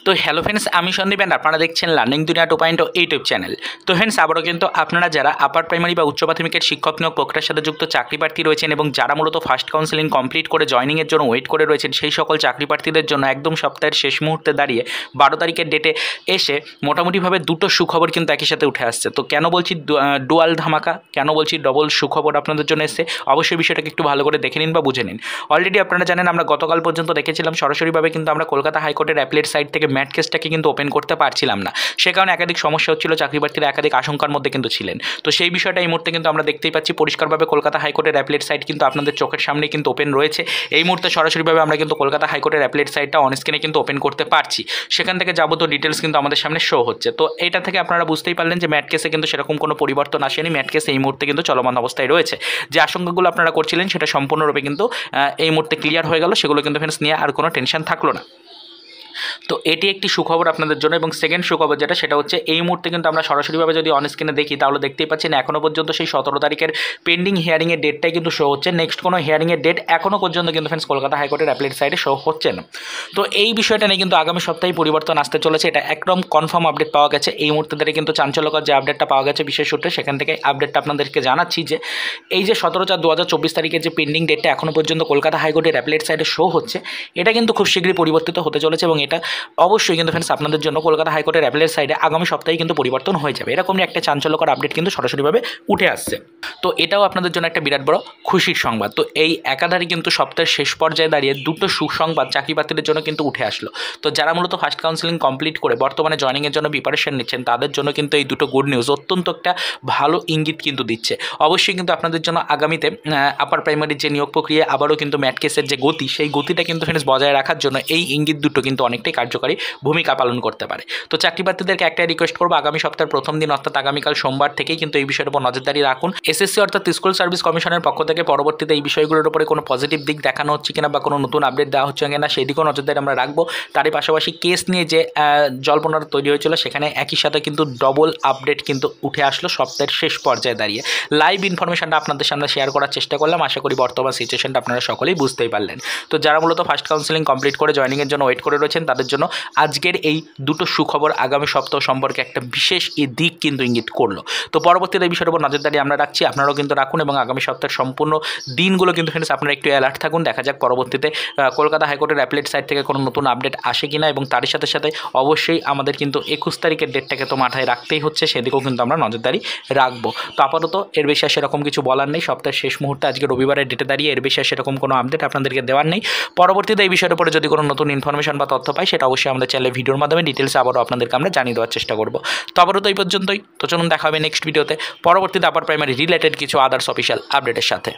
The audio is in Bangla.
তো হ্যালো ফ্রেন্ডস, আমি সন্দীপ এন্ড আপনারা দেখছেন লার্নিং দুনিয়া 2.0 ইউটিউব চ্যানেল। তো ফ্রেন্ডস, আবারও কিন্তু আপনারা যারা আপার প্রাইমারি বা উচ্চ প্রাথমিকের শিক্ষক নিয়োগ প্রক্রিয়ার সাথে যুক্ত চাকরি প্রার্থী রয়েছেন এবং যারা মূলত ফার্স্ট কাউন্সেলিং কমপ্লিট করে জয়নিংয়ের জন্য ওয়েট করে রয়েছেন, সেই সকল চাকরি প্রার্থীদের জন্য একদম সপ্তাহের শেষ মুহূর্তে দাঁড়িয়ে 12 তারিখের ডেটে এসে মোটামুটিভাবে দুটো সুখবর কিন্তু একই সাথে উঠে আসছে। তো কেন বলছি ডুয়াল ধামাকা, কেন বলছি ডবল সুখবর আপনাদের জন্য এসছে, অবশ্যই বিষয়টাকে একটু ভালো করে দেখে নিন বা বুঝে নিন। অলরেডি আপনারা জানেন, আমরা গতকাল পর্যন্ত দেখেছিলাম সরাসরিভাবে কিন্তু আমরা কলকাতা হাইকোর্টের অ্যাপিলেট সাইট থেকে ম্যাট কেসটাকে কিন্তু ওপেন করতে পারছিলাম না। সে কারণে একাধিক সমস্যা হচ্ছিল, চাকরি প্রার্থীরা একাধিক আশঙ্কার মধ্যে কিন্তু ছিলেন। তো সেই বিষয়টা এই মুহূর্তে কিন্তু আমরা দেখতেই পাচ্ছি পরিষ্কারভাবে কলকাতা হাইকোর্টের অ্যাপিলেট সাইট কিন্তু আপনাদের চোখের সামনে কিন্তু ওপেন রয়েছে। এই মুহূর্তে সরাসরিভাবে আমরা কিন্তু কলকাতা হাইকোর্টের অ্যাপিলেট সাইটটা অন স্ক্রিনে কিন্তু ওপেন করতে পারছি। সেখান থেকে যাবতীয় ডিটেলস কিন্তু আমাদের সামনে শো হচ্ছে। তো এটা থেকে আপনারা বুঝতেই পারলেন যে ম্যাট কেসে কিন্তু সেরকম কোনো পরিবর্তন আসেনি। ম্যাট কেস এই মুহূর্তে কিন্তু চলমান অবস্থায় রয়েছে। যে আশঙ্কাগুলো আপনারা করছিলেন সেটা সম্পূর্ণরূপে কিন্তু এই মুহূর্তে ক্লিয়ার হয়ে গেল। সেগুলো কিন্তু ফ্রেন্ডস নিয়ে আর কোনো টেনশন থাকলো না। তো এটি একটি সুখবর আপনাদের জন্য। এবং সেকেন্ড সুখবর যেটা, সেটা হচ্ছে এই মুহূর্তে কিন্তু আমরা সরাসরিভাবে যদি অন স্ক্রিনে দেখি তাহলে দেখতেই পাচ্ছেন এখনও পর্যন্ত সেই 17 তারিখের পেন্ডিং হিয়ারিংয়ের ডেটটাই কিন্তু শো হচ্ছে। নেক্সট কোনো হিয়ারিংয়ের ডেট এখনও পর্যন্ত কিন্তু ফ্রেন্ডস কলকাতা হাইকোর্টের অ্যাপিলেট সাইডে শো হচ্ছে না। তো এই বিষয়টা নিয়ে কিন্তু আগামী সপ্তাহে পরিবর্তন আসতে চলেছে। এটা একদম কনফার্ম আপডেট পাওয়া গেছে এই মুহূর্তে ধরে কিন্তু চাঞ্চল্যকর যে আপডেটটা পাওয়া গেছে বিশেষ সূত্রে, সেখান থেকে আপডেটটা আপনাদেরকে জানাচ্ছি যে এই যে 17/4/2024 তারিখের যে পেন্ডিং ডেটটা এখনও পর্যন্ত কলকাতা হাইকোর্টের অ্যাপিলেট সাইডে শো হচ্ছে, এটা কিন্তু খুব শীঘ্রই পরিবর্তিত হতে চলেছে। এবং এটা অবশ্যই কিন্তু ফ্রেন্ডস আপনাদের জন্য কলকাতা হাইকোর্টের অ্যাপিলেট সাইডে আগামী সপ্তাহে কিন্তু পরিবর্তন হয়ে যাবে। এরকমই একটা চাঞ্চল্যকর আপডেট কিন্তু সরাসরিভাবে উঠে আসছে। তো এটাও আপনাদের জন্য একটা বিরাট বড় খুশির সংবাদ। তো এই একাধারে কিন্তু সপ্তাহের শেষ পর্যায়ে দাঁড়িয়ে দুটো সুসংবাদ চাকরি প্রার্থীদের জন্য কিন্তু উঠে আসলো। তো যারা মূলত ফার্স্ট কাউন্সেলিং কমপ্লিট করে বর্তমানে জয়নিংয়ের জন্য প্রিপারেশন নিচ্ছেন, তাদের জন্য কিন্তু এই দুটো গুড নিউজ অত্যন্ত একটা ভালো ইঙ্গিত কিন্তু দিচ্ছে। অবশ্যই কিন্তু আপনাদের জন্য আগামীতে আপার প্রাইমারির যে নিয়োগ প্রক্রিয়া আবারও কিন্তু ম্যাট কেসের যে গতি, সেই গতিটা কিন্তু ফ্রেন্ডস বজায় রাখার জন্য এই ইঙ্গিত দুটো কিন্তু অনেকটাই কার্যকারী ভূমিকা পালন করতে পারে। তো চাকরি প্রার্থীদেরকে একটাই রিকোয়েস্ট করবো, আগামী সপ্তাহের প্রথম দিন অর্থাৎ আগামীকাল সোমবার থেকেই কিন্তু এই বিষয়ের উপর নজরদারি রাখুন। এসএসসি অর্থাৎ স্কুল সার্ভিস কমিশনের পক্ষ থেকে পরবর্তীতে এই বিষয়গুলোর উপরে কোনো পজিটিভ দিক দেখানো হচ্ছে কিনা বা কোনো নতুন আপডেট দেওয়া হচ্ছে কিনা সেই দিকেও নজরদারি আমরা রাখবো। তারই পাশাপাশি কেস নিয়ে যে জল্পনাটা তৈরি হয়েছিল, সেখানে একই সাথে কিন্তু ডবল আপডেট কিন্তু উঠে আসলো সপ্তাহের শেষ পর্যায়ে দাঁড়িয়ে। লাইভ ইনফরমেশনটা আপনাদের সামনে শেয়ার করার চেষ্টা করলাম। আশা করি বর্তমান সিচুয়েশনটা আপনারা সকলেই বুঝতেই পারলেন। তো যারা মূলত ফার্স্ট কাউন্সেলিং কমপ্লিট করে জয়নিংয়ের জন্য ওয়েট করে রয়েছেন, তাদের জন্য আজকের এই দুটো সুখবর আগামী সপ্তাহ সম্পর্কে একটা বিশেষ দিক কিন্তু ইঙ্গিত করলো। তো পরবর্তীতে এই বিষয়ের উপর নজরদারি আমরা রাখছি, আপনারাও কিন্তু রাখুন। এবং আগামী সপ্তাহের সম্পূর্ণ দিনগুলো কিন্তু ফ্রেন্ডস আপনারা একটু অ্যালার্ট থাকুন। দেখা যাক পরবর্তীতে কলকাতা হাইকোর্টের অ্যাপিলেট সাইট থেকে কোনো নতুন আপডেট আসে কিনা। এবং তারই সাথে সাথে অবশ্যই আমাদের কিন্তু 21 তারিখের ডেটটাকে তো মাথায় রাখতেই হচ্ছে, সেদিকেও কিন্তু আমরা নজরদারি রাখবো। তো আপাতত এর বেশি আর সেরকম কিছু বলার নেই। সপ্তাহের শেষ মুহূর্তে আজকে রবিবারের ডেটে দাঁড়িয়ে এর বেশি আর সেরকম কোনো আপডেট আপনাদেরকে দেওয়ার নেই। পরবর্তীতে এই বিষয়ের উপরে যদি কোনো নতুন ইনফরমেশন বা তথ্য পাই, সেটা অবশ্যই আমাদের চ্যানেলে ভিডিওর মাধ্যমে ডিটেলস আবারও আপনাদেরকে আমরা জানিয়ে দেওয়ার চেষ্টা করবো। তো আবারও তো এই পর্যন্তই। তো চলুন দেখা হবে নেক্সট ভিডিওতে পরবর্তীতে আপার প্রাইমারি রিলেটেড কিছু আদার্স অফিসিয়াল আপডেটের সাথে।